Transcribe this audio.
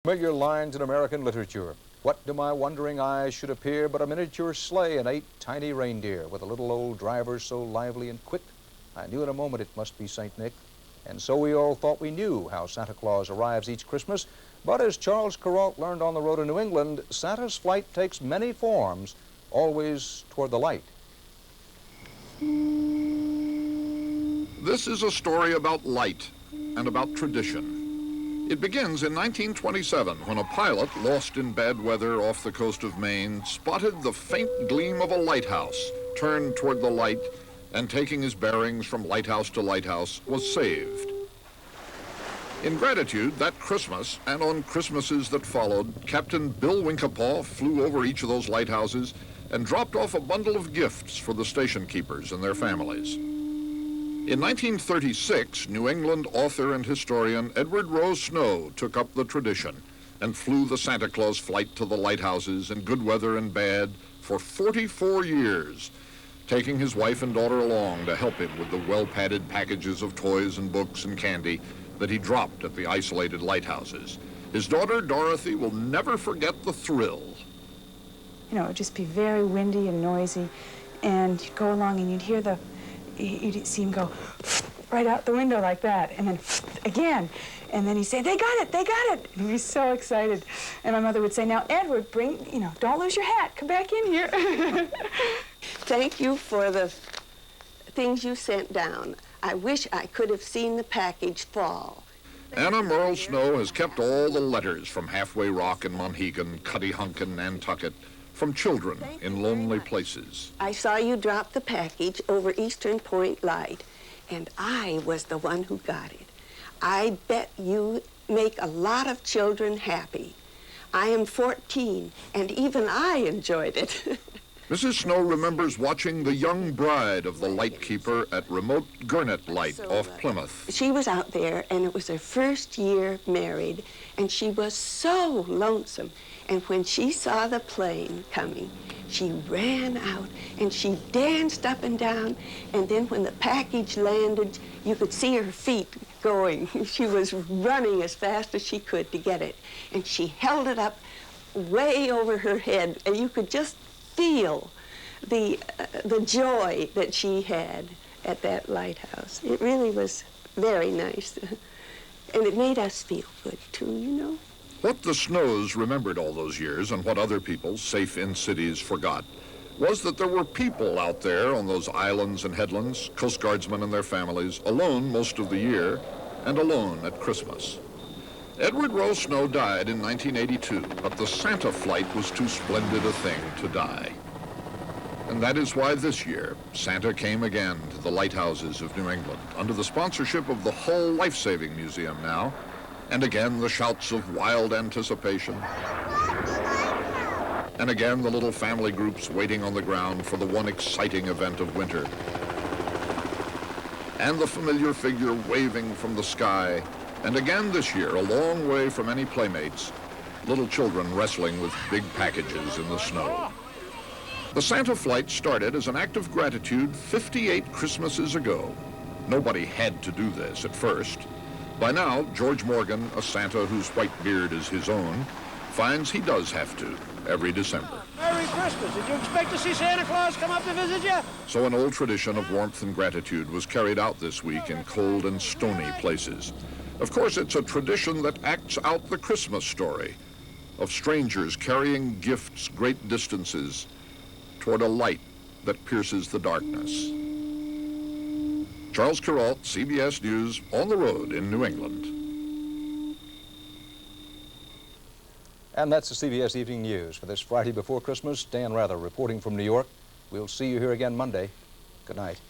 Familiar lines in American literature. What do my wondering eyes should appear but a miniature sleigh and 8 tiny reindeer with a little old driver so lively and quick? I knew in a moment it must be St. Nick. And so we all thought we knew how Santa Claus arrives each Christmas. But as Charles Kuralt learned on the road in New England, Santa's flight takes many forms, always toward the light. This is a story about light and about tradition. It begins in 1927 when a pilot, lost in bad weather off the coast of Maine, spotted the faint gleam of a lighthouse, turned toward the light, and taking his bearings from lighthouse to lighthouse, was saved. In gratitude, that Christmas, and on Christmases that followed, Captain Bill Winkapaw flew over each of those lighthouses and dropped off a bundle of gifts for the station keepers and their families. In 1936, New England author and historian Edward Rose Snow took up the tradition and flew the Santa Claus flight to the lighthouses in good weather and bad for 44 years, taking his wife and daughter along to help him with the well-padded packages of toys and books and candy that he dropped at the isolated lighthouses. His daughter, Dorothy, will never forget the thrill. You know, it would just be very windy and noisy, and you'd go along and you'd see him go right out the window like that, and then again, and then he'd say, they got it, and he'd be so excited. And my mother would say, now, Edward, don't lose your hat, come back in here. Thank you for the things you sent down. I wish I could have seen the package fall. Anna Merle Snow has kept all the letters from Halfway Rock and Monhegan, Cuttyhunk and Nantucket, from children in lonely places. I saw you drop the package over Eastern Point Light, and I was the one who got it. I bet you make a lot of children happy. I am 14, and even I enjoyed it. Mrs. Snow remembers watching the young bride of the lightkeeper at remote Gurnet Light off Plymouth. She was out there, and it was her first year married, and she was so lonesome. And when she saw the plane coming, she ran out and she danced up and down. And then when the package landed, you could see her feet going. She was running as fast as she could to get it. And she held it up way over her head, and you could just feel the joy that she had at that lighthouse. It really was very nice. And it made us feel good, too, you know. What the Snows remembered all those years, and what other people, safe in cities, forgot, was that there were people out there on those islands and headlands, Coast Guardsmen and their families, alone most of the year, and alone at Christmas. Edward Rose Snow died in 1982, but the Santa flight was too splendid a thing to die. And that is why this year, Santa came again to the lighthouses of New England, under the sponsorship of the Hull Life-Saving Museum now, and again the shouts of wild anticipation, and again the little family groups waiting on the ground for the one exciting event of winter, and the familiar figure waving from the sky, and again this year, a long way from any playmates, little children wrestling with big packages in the snow. The Santa flight started as an act of gratitude 58 Christmases ago. Nobody had to do this at first. By now, George Morgan, a Santa whose white beard is his own, finds he does have to every December. Merry Christmas. Did you expect to see Santa Claus come up to visit you? So an old tradition of warmth and gratitude was carried out this week in cold and stony places. Of course, it's a tradition that acts out the Christmas story of strangers carrying gifts great distances toward a light that pierces the darkness. Charles Kuralt, CBS News, on the road in New England. And that's the CBS Evening News for this Friday before Christmas. Dan Rather reporting from New York. We'll see you here again Monday. Good night.